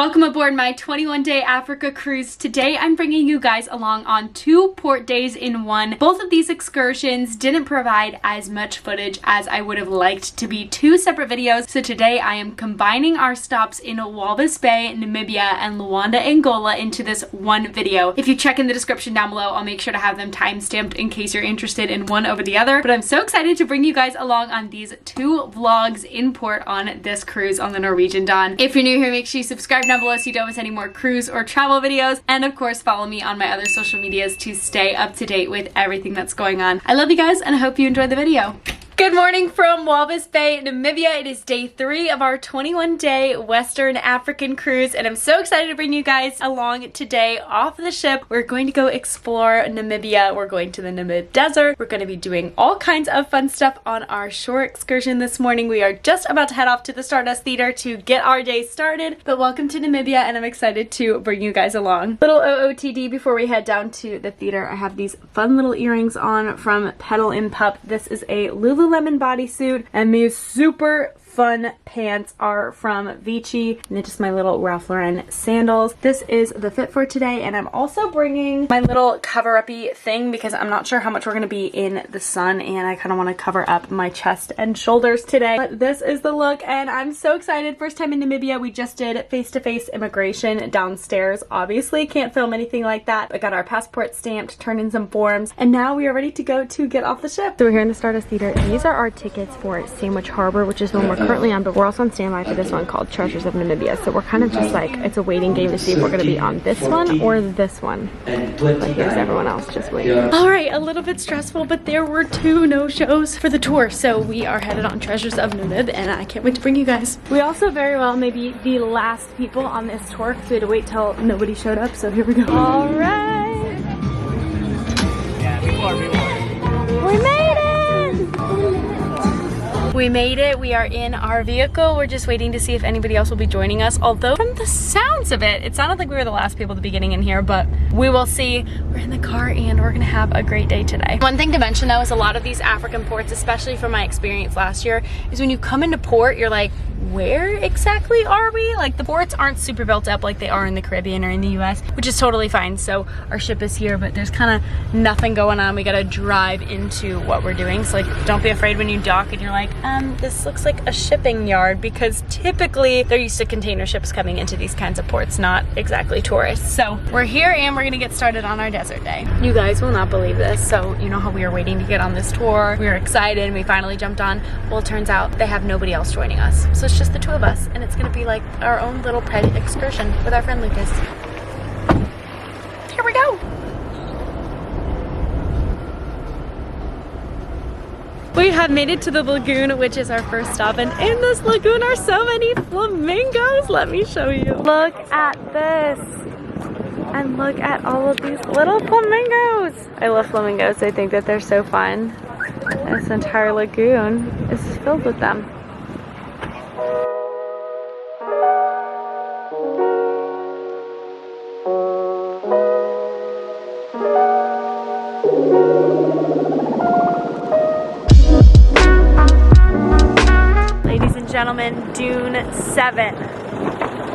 Welcome aboard my 21-day Africa cruise. Today I'm bringing you guys along on 2 port days in one. Both of these excursions didn't provide as much footage as I would have liked to be 2 separate videos. So today I am combining our stops in Walvis Bay, Namibia and Luanda, Angola into this one video. If you check in the description down below, I'll make sure to have them time-stamped in case you're interested in one over the other. But I'm so excited to bring you guys along on these 2 vlogs in port on this cruise on the Norwegian Dawn. If you're new here, make sure you subscribe down below so you don't miss any more cruise or travel videos, and of course follow me on my other social medias to stay up to date with everything that's going on. I love you guys and I hope you enjoy the video. Good morning from Walvis Bay, Namibia. It is day 3 of our 21-day Western African cruise, and I'm so excited to bring you guys along today off the ship. We're going to go explore Namibia. We're going to the Namib Desert. We're going to be doing all kinds of fun stuff on our shore excursion this morning. We are just about to head off to the Stardust Theater to get our day started, but welcome to Namibia, and I'm excited to bring you guys along. Little OOTD before we head down to the theater. I have these fun little earrings on from Petal & Pup. This is a Lululemon bodysuit, and these super fun pants are from Vici, and they're just my little Ralph Lauren sandals. This is the fit for today, and I'm also bringing my little cover-uppy thing because I'm not sure how much we're going to be in the sun, and I kind of want to cover up my chest and shoulders today. But this is the look, and I'm so excited. First time in Namibia. We just did face-to-face immigration downstairs. Obviously can't film anything like that. I got our passport stamped, turned in some forms, and now we are ready to go to get off the ship. So we're here in the Stardust Theater. These are our tickets for Sandwich Harbor, which is the one we're currently on, but we're also on standby for this one called Treasures of Namibia. So we're kind of just like, it's a waiting game to see if we're going to be on this one or this one. But here's everyone else just waiting. Alright, a little bit stressful, but there were 2 no-shows for the tour. So we are headed on Treasures of Namib, and I can't wait to bring you guys. We also very well may be the last people on this tour because we had to wait till nobody showed up. So here we go. Alright. We made it! We made it. We are in our vehicle. We're just waiting to see if anybody else will be joining us. Although from the sounds of it, it sounded like we were the last people to be getting in here, but we will see. We're in the car and we're gonna have a great day today. One thing to mention though is a lot of these African ports, especially from my experience last year, is when you come into port, you're like, where exactly are we? Like, the ports aren't super built up like they are in the Caribbean or in the US, which is totally fine. So our ship is here, but there's kind of nothing going on. We gotta drive into what we're doing. So like, don't be afraid when you dock and you're like, this looks like a shipping yard, because typically they're used to container ships coming into these kinds of ports, not exactly tourists. So we're here and we're gonna get started on our desert day. You guys will not believe this. So you know how we were waiting to get on this tour? We were excited and we finally jumped on. Well, it turns out they have nobody else joining us. So it's just the 2 of us, and it's gonna be like our own little private excursion with our friend Lucas. Here we go. We have made it to the lagoon, which is our first stop, and in this lagoon are so many flamingos. Let me show you. Look at this, and look at all of these little flamingos. I love flamingos. I think that they're so fun. And this entire lagoon is filled with them. Gentlemen, Dune 7,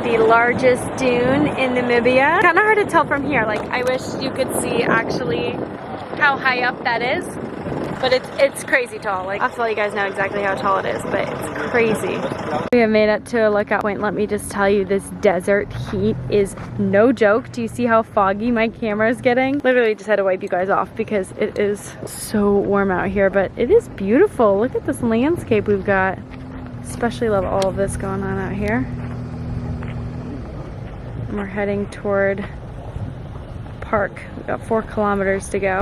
the largest dune in Namibia. Kind of hard to tell from here. Like, I wish you could see actually how high up that is, but it's crazy tall. Like, I'll tell you guys now exactly how tall it is, but it's crazy. We have made it to a lookout point. Let me just tell you, this desert heat is no joke. Do you see how foggy my camera is getting? Literally just had to wipe you guys off because it is so warm out here, but it is beautiful. Look at this landscape we've got. Especially love all of this going on out here. And we're heading toward park. We've got 4 kilometers to go.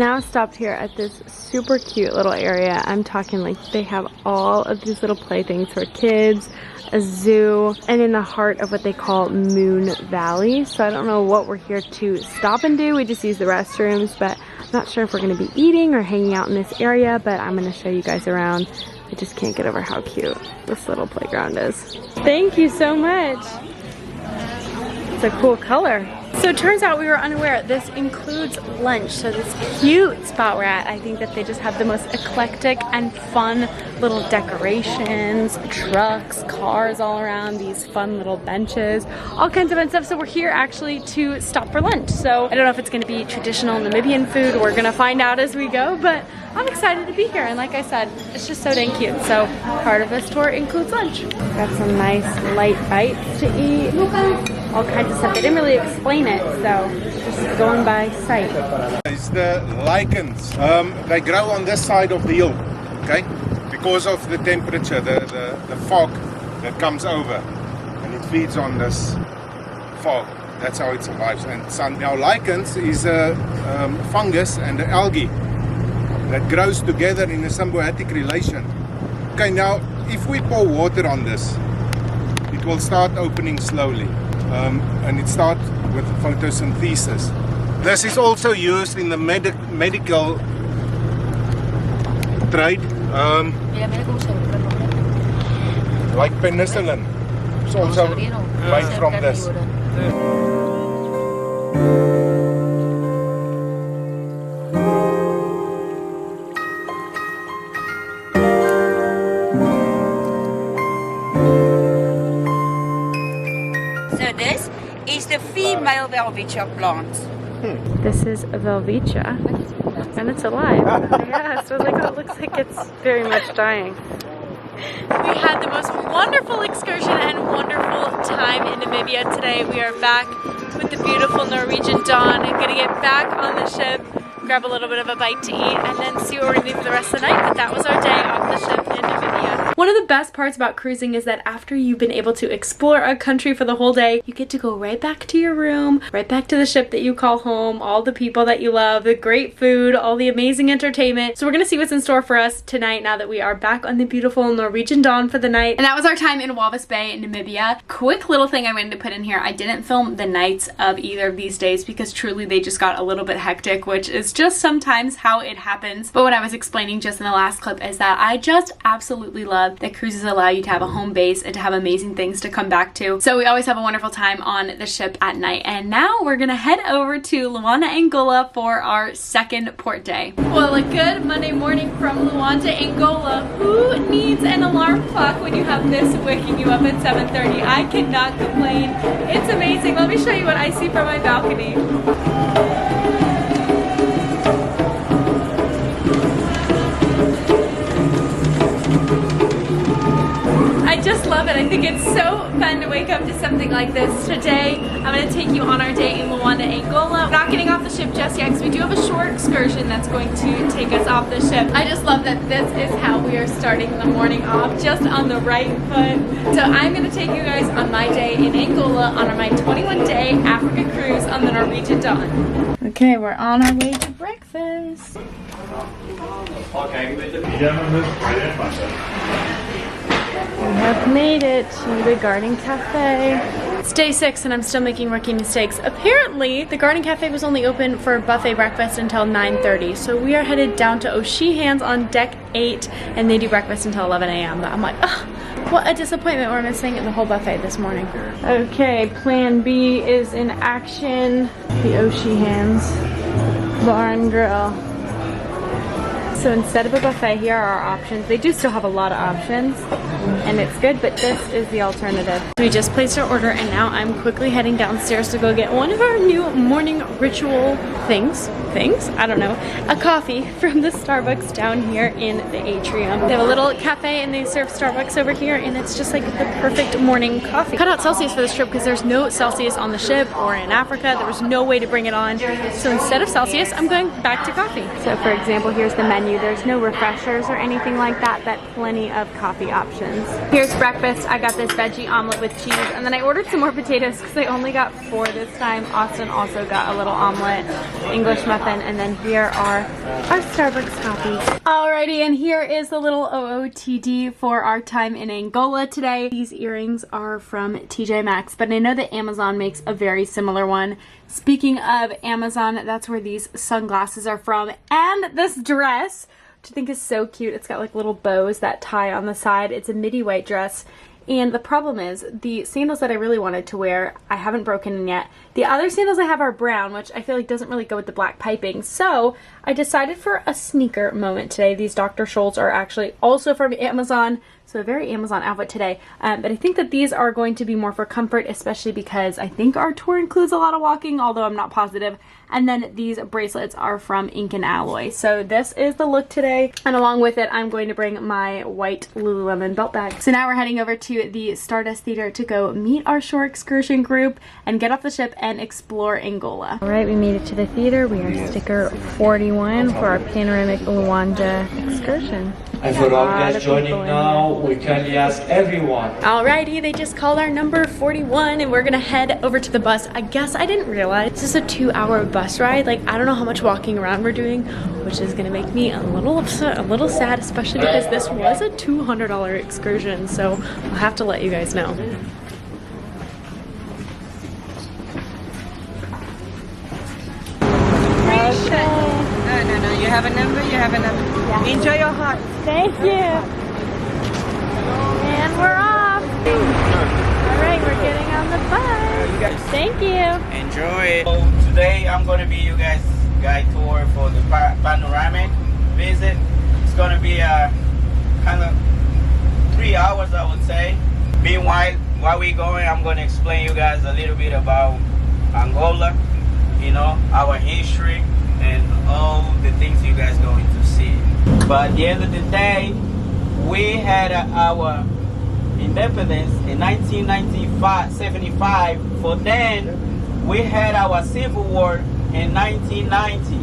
now stopped here at this super cute little area. I'm talking like they have all of these little playthings for kids, a zoo, and in the heart of what they call Moon Valley. So I don't know what we're here to stop and do. We just use the restrooms, but I'm not sure if we're going to be eating or hanging out in this area, but I'm going to show you guys around. I just can't get over how cute this little playground is. Thank you so much. It's a cool color. So it turns out we were unaware this includes lunch. So this cute spot we're at, I think that they just have the most eclectic and fun little decorations, trucks, cars all around, these fun little benches, all kinds of fun stuff. So we're here actually to stop for lunch. So I don't know if it's gonna be traditional Namibian food. We're gonna find out as we go, but I'm excited to be here. And like I said, it's just so dang cute. So part of this tour includes lunch. Got some nice light bites to eat. All kinds of stuff. They didn't really explain it, so just going by sight. It's the lichens. They grow on this side of the hill, okay? Because of the temperature, the fog that comes over, and it feeds on this fog. That's how it survives. And now lichens is a fungus and the algae that grows together in a symbiotic relation. Okay, now if we pour water on this, it will start opening slowly. And it starts with photosynthesis. This is also used in the medical trade, like penicillin. It's also made from this. Female Welwitschia plant. This is Welwitschia, and it's alive. Yeah, so like, it looks like it's very much dying. We had the most wonderful excursion and wonderful time in Namibia today. We are back with the beautiful Norwegian dawn and gonna get back on the ship, grab a little bit of a bite to eat, and then see what we're gonna do for the rest of the night. But that was our day off the ship in Namibia. One of the best parts about cruising is that after you've been able to explore a country for the whole day, you get to go right back to your room, right back to the ship that you call home, all the people that you love, the great food, all the amazing entertainment. So we're gonna see what's in store for us tonight now that we are back on the beautiful Norwegian dawn for the night. And that was our time in Walvis Bay in Namibia. Quick little thing I wanted to put in here. I didn't film the nights of either of these days because truly they just got a little bit hectic, which is just sometimes how it happens. But what I was explaining just in the last clip is that I just absolutely love that cruises allow you to have a home base and to have amazing things to come back to. So we always have a wonderful time on the ship at night. And now we're gonna head over to Luanda, Angola for our second port day. Well, a good Monday morning from Luanda, Angola. Who needs an alarm clock when you have this waking you up at 7:30? I cannot complain. It's amazing. Let me show you what I see from my balcony. I just love it. I think it's so fun to wake up to something like this. Today, I'm going to take you on our day in Luanda, Angola. We're not getting off the ship just yet because we do have a short excursion that's going to take us off the ship. I just love that this is how we are starting the morning off, just on the right foot. So I'm going to take you guys on my day in Angola on my 21-day Africa cruise on the Norwegian dawn. Okay, we're on our way to breakfast. We have made it to the Garden Cafe. It's day 6 and I'm still making rookie mistakes. Apparently, the Garden Cafe was only open for buffet breakfast until 9:30. So we are headed down to O'Sheehan's on deck 8 and they do breakfast until 11 a.m. But I'm like, oh, what a disappointment. We're missing the whole buffet this morning. Okay, plan B is in action. The O'Sheehan's Bar and Grill. So instead of a buffet, here are our options. They do still have a lot of options, and it's good, but this is the alternative. We just placed our order, and now I'm quickly heading downstairs to go get one of our new morning ritual things? I don't know. A coffee from the Starbucks down here in the atrium. They have a little cafe, and they serve Starbucks over here, and it's just like the perfect morning coffee. Cut out Celsius for this trip because there's no Celsius on the ship or in Africa. There was no way to bring it on. So instead of Celsius, I'm going back to coffee. So for example, here's the menu menu. There's no refreshers or anything like that, but plenty of coffee options. Here's breakfast. I got this veggie omelet with cheese, and then I ordered some more potatoes because I only got 4 this time. Austin also got a little omelet, English muffin, and then here are our Starbucks coffees. Alrighty, and here is the little OOTD for our time in Angola today. These earrings are from TJ Maxx, but I know that Amazon makes a very similar one. Speaking of Amazon, that's where these sunglasses are from. And this dress, which I think is so cute. It's got like little bows that tie on the side. It's a midi white dress. And the problem is, the sandals that I really wanted to wear, I haven't broken in yet. The other sandals I have are brown, which I feel like doesn't really go with the black piping. So I decided for a sneaker moment today. These Dr. Scholl's are actually also from Amazon. So a very Amazon outfit today. But I think that these are going to be more for comfort, especially because I think our tour includes a lot of walking, although I'm not positive. And then these bracelets are from Ink and Alloy. So this is the look today. And along with it, I'm going to bring my white Lululemon belt bag. So now we're heading over to the Stardust Theater to go meet our shore excursion group and get off the ship and explore Angola. All right, we made it to the theater. We are sticker 41 for our panoramic Luanda excursion. And for all guests joining now, we kindly ask everyone. Alrighty, they just called our number 41 and we're gonna head over to the bus. I guess I didn't realize this is a 2-hour bus ride. Like, I don't know how much walking around we're doing, which is gonna make me a little upset, a little sad, especially because this was a $200 excursion. So I'll have to let you guys know. No. You have a number. Yeah. Enjoy your heart. Thank you. And we're off. All right, we're getting on the bus. Thank you. Enjoy it. So today I'm going to be you guys guide tour for the panoramic visit. It's going to be a kind of 3 hours, I would say. Meanwhile, while we're going, I'm going to explain you guys a little bit about Angola, you know, our history and all the things you guys going to see. But at the end of the day, we had our independence in 1975. For then, we had our civil war in 1990.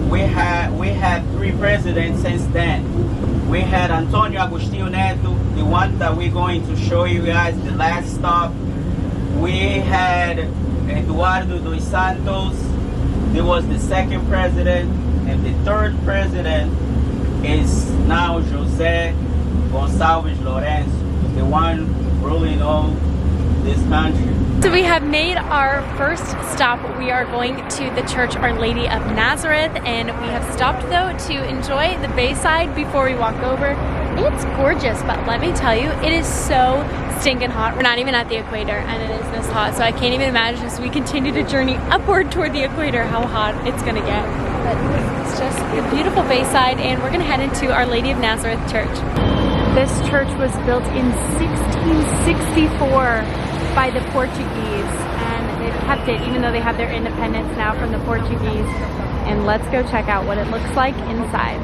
We had 3 presidents since then. We had Antonio Agostinho Neto, the one that we're going to show you guys, the last stop. We had Eduardo dos Santos. He was the 2nd president, and the 3rd president is now José Gonçalves Lourenço, the one ruling all this country. So we have made our first stop. We are going to the Church Our Lady of Nazareth, and we have stopped though to enjoy the bayside before we walk over. It's gorgeous, but let me tell you, it is so stinking hot. We're not even at the equator and it is this hot, so I can't even imagine as we continue to journey upward toward the equator how hot it's gonna get. But it's just a beautiful bayside, and we're gonna head into Our Lady of Nazareth Church. This church was built in 1664 by the Portuguese, and they've kept it even though they have their independence now from the Portuguese. And let's go check out what it looks like inside.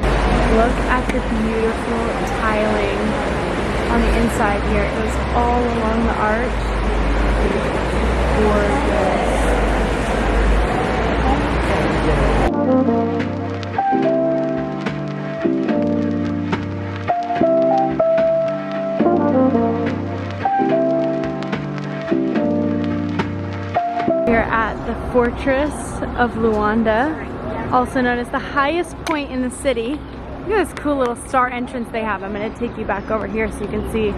Look at the beautiful tiling on the inside here. It goes all along the arch. We are at the Fortress of Luanda, also known as the highest point in the city. Look at this cool little star entrance they have. I'm going to take you back over here so you can see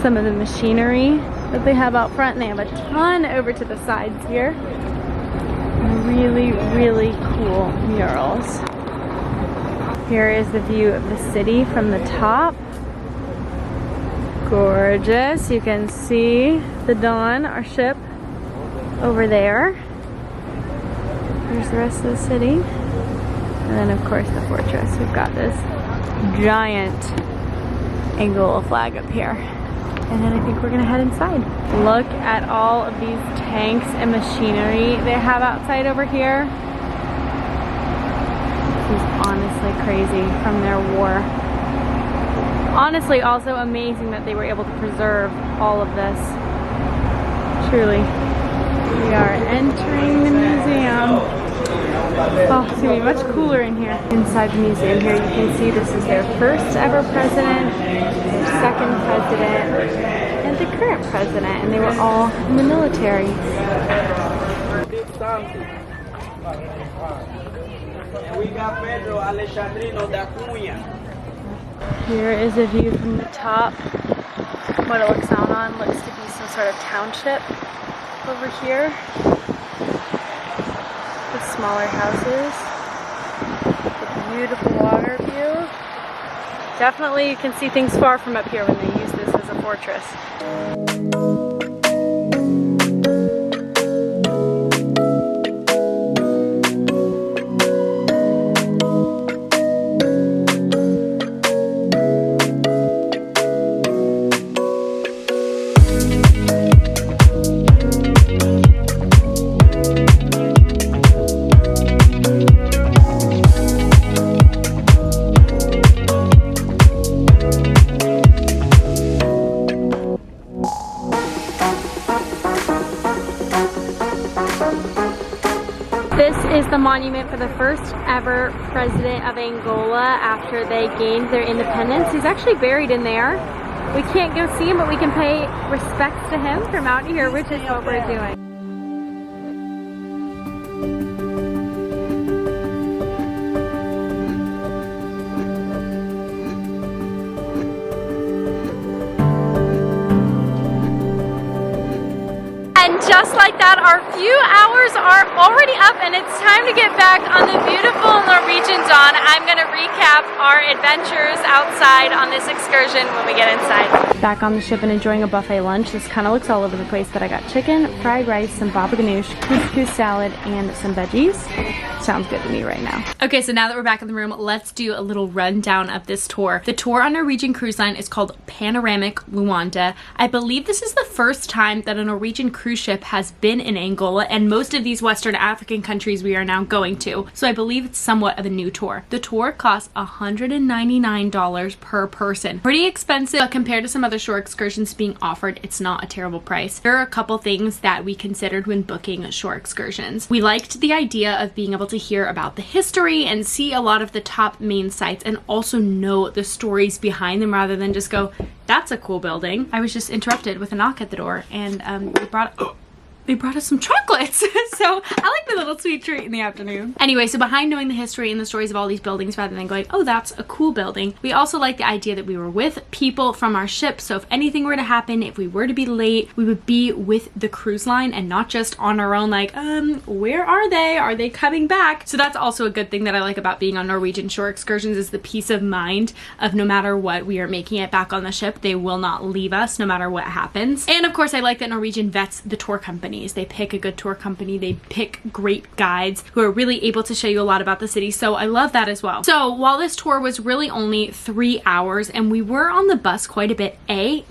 some of the machinery that they have out front. And they have a ton over to the sides here. Really, really cool murals. Here is the view of the city from the top. Gorgeous. You can see the Dawn, our ship, over there. There's the rest of the city. And then of course the fortress. We've got this giant Angola flag up here. And then I think we're gonna head inside. Look at all of these tanks and machinery they have outside over here. This is honestly crazy from their war. Honestly, also amazing that they were able to preserve all of this. Truly. We are entering the museum. Oh, it's gonna be much cooler in here. Inside the museum here, you can see this is their first ever president, their second president, and the current president, and they were all in the military. We got Pedro Alexandrino da Cunha. Here is a view from the top. What it looks out on looks to be some sort of township over here. The smaller houses. The beautiful water view. Definitely you can see things far from up here when they use this as a fortress. This is the monument for the first ever president of Angola after they gained their independence. He's actually buried in there. We can't go see him, but we can pay respects to him from out here, which is what we're doing. And just like that, our few hours are already up and it's time to get back on the beautiful Norwegian dawn. I'm going to recap our adventures outside on this excursion when we get inside. Back on the ship and enjoying a buffet lunch. This kind of looks all over the place, but I got chicken, fried rice, some baba ganoush, couscous salad, and some veggies. Sounds good to me right now. Okay, so now that we're back in the room, let's do a little rundown of this tour. The tour on Norwegian Cruise Line is called Panoramic Luanda. I believe this is the first time that a Norwegian cruise ship has been in Angola, and most of these Western African countries we are now going to. So I believe it's somewhat of a new tour. The tour costs $199 per person. Pretty expensive, but compared to some other shore excursions being offered, it's not a terrible price. There are a couple things that we considered when booking shore excursions. We liked the idea of being able to hear about the history and see a lot of the top main sites and also know the stories behind them rather than just go, that's a cool building. I was just interrupted with a knock at the door and they brought us some chocolates. So I like the little sweet treat in the afternoon. Anyway, so behind knowing the history and the stories of all these buildings rather than going, oh, that's a cool building, we also like the idea that we were with people from our ship. So if anything were to happen, if we were to be late, we would be with the cruise line and not just on our own like, where are they? Are they coming back? So that's also a good thing that I like about being on Norwegian shore excursions is the peace of mind of no matter what, we are making it back on the ship. They will not leave us no matter what happens. And of course, I like that Norwegian vets the tour company. They pick a good tour company. They pick great guides who are really able to show you a lot about the city. So I love that as well. So while this tour was really only 3 hours and we were on the bus quite a bit,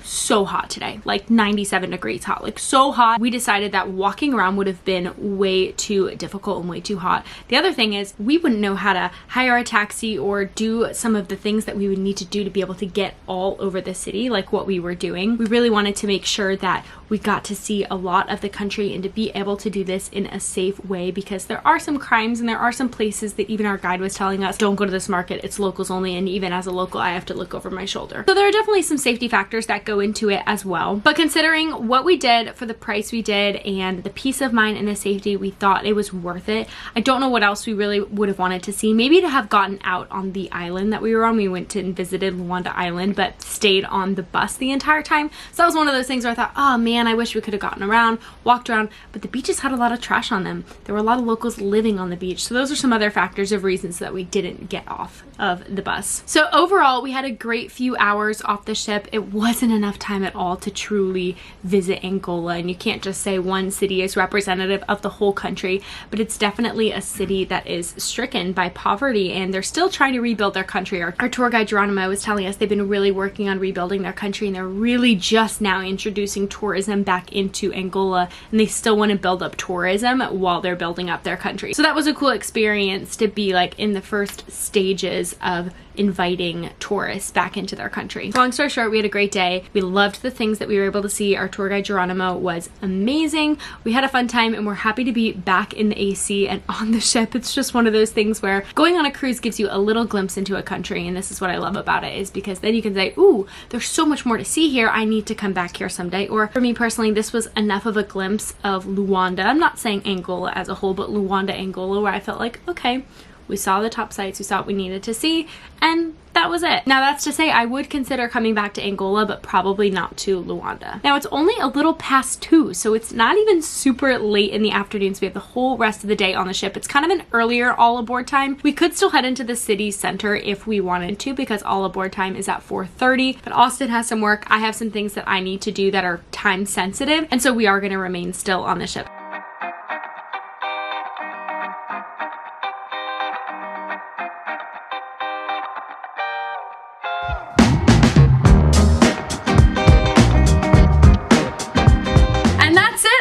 so hot today, like 97 degrees hot, like so hot. We decided that walking around would have been way too difficult and way too hot. The other thing is we wouldn't know how to hire a taxi or do some of the things that we would need to do to be able to get all over the city like what we were doing. We really wanted to make sure that we got to see a lot of the country and to be able to do this in a safe way because there are some crimes and there are some places that even our guide was telling us, don't go to this market, it's locals only, and even as a local I have to look over my shoulder. So there are definitely some safety factors that go into it as well. But considering what we did for the price we did and the peace of mind and the safety, we thought it was worth it. I don't know what else we really would have wanted to see. Maybe to have gotten out on the island that we were on. We went to and visited Luanda Island but stayed on the bus the entire time. So that was one of those things where I thought, oh man, I wish we could have gotten around, walked around, but the beaches had a lot of trash on them. There were a lot of locals living on the beach. So those are some other factors of reasons that we didn't get off of the bus. So overall, we had a great few hours off the ship. It wasn't enough time at all to truly visit Angola. And you can't just say one city is representative of the whole country, but it's definitely a city that is stricken by poverty and they're still trying to rebuild their country. Our tour guide Geronimo was telling us they've been really working on rebuilding their country and they're really just now introducing tourism back into Angola and they still want to build up tourism while they're building up their country. So that was a cool experience to be like in the first stages of inviting tourists back into their country. Long story short, we had a great day. We loved the things that we were able to see. Our tour guide Geronimo was amazing. We had a fun time and we're happy to be back in the AC and on the ship. It's just one of those things where going on a cruise gives you a little glimpse into a country, and this is what I love about it, is because then you can say, ooh, there's so much more to see here. I need to come back here someday. Or for me personally, this was enough of a glimpse of Luanda. I'm not saying Angola as a whole, but Luanda, Angola, where I felt like, okay, we saw the top sites, we saw what we needed to see, and that was it. Now that's to say I would consider coming back to Angola, but probably not to Luanda. Now it's only a little past 2, so it's not even super late in the afternoon, so we have the whole rest of the day on the ship. It's kind of an earlier all aboard time. We could still head into the city center if we wanted to, because all aboard time is at 4:30, but Austin has some work. I have some things that I need to do that are time sensitive, and so we are gonna remain still on the ship.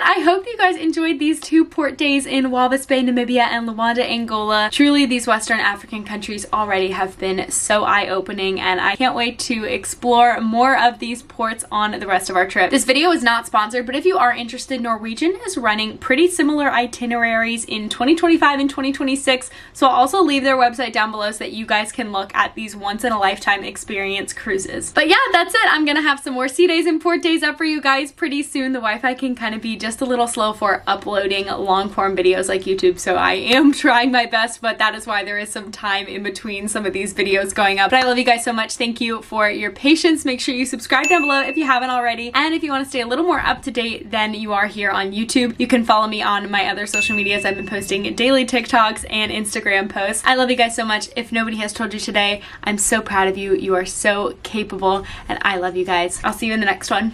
I hope you guys enjoyed these 2 port days in Walvis Bay, Namibia and Luanda, Angola. Truly, these Western African countries already have been so eye-opening, and I can't wait to explore more of these ports on the rest of our trip. This video is not sponsored, but if you are interested, Norwegian is running pretty similar itineraries in 2025 and 2026, so I'll also leave their website down below so that you guys can look at these once-in-a-lifetime experience cruises. But yeah, that's it. I'm gonna have some more sea days and port days up for you guys pretty soon. The Wi-Fi can kind of be just a little slow for uploading long form videos like YouTube, so I am trying my best, but that is why there is some time in between some of these videos going up. But I love you guys so much. Thank you for your patience. Make sure you subscribe down below if you haven't already, and if you want to stay a little more up to date than you are here on YouTube, you can follow me on my other social medias. I've been posting daily TikToks and Instagram posts. I love you guys so much. If nobody has told you today, I'm so proud of you. You are so capable, and I love you guys. I'll see you in the next one.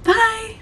Bye!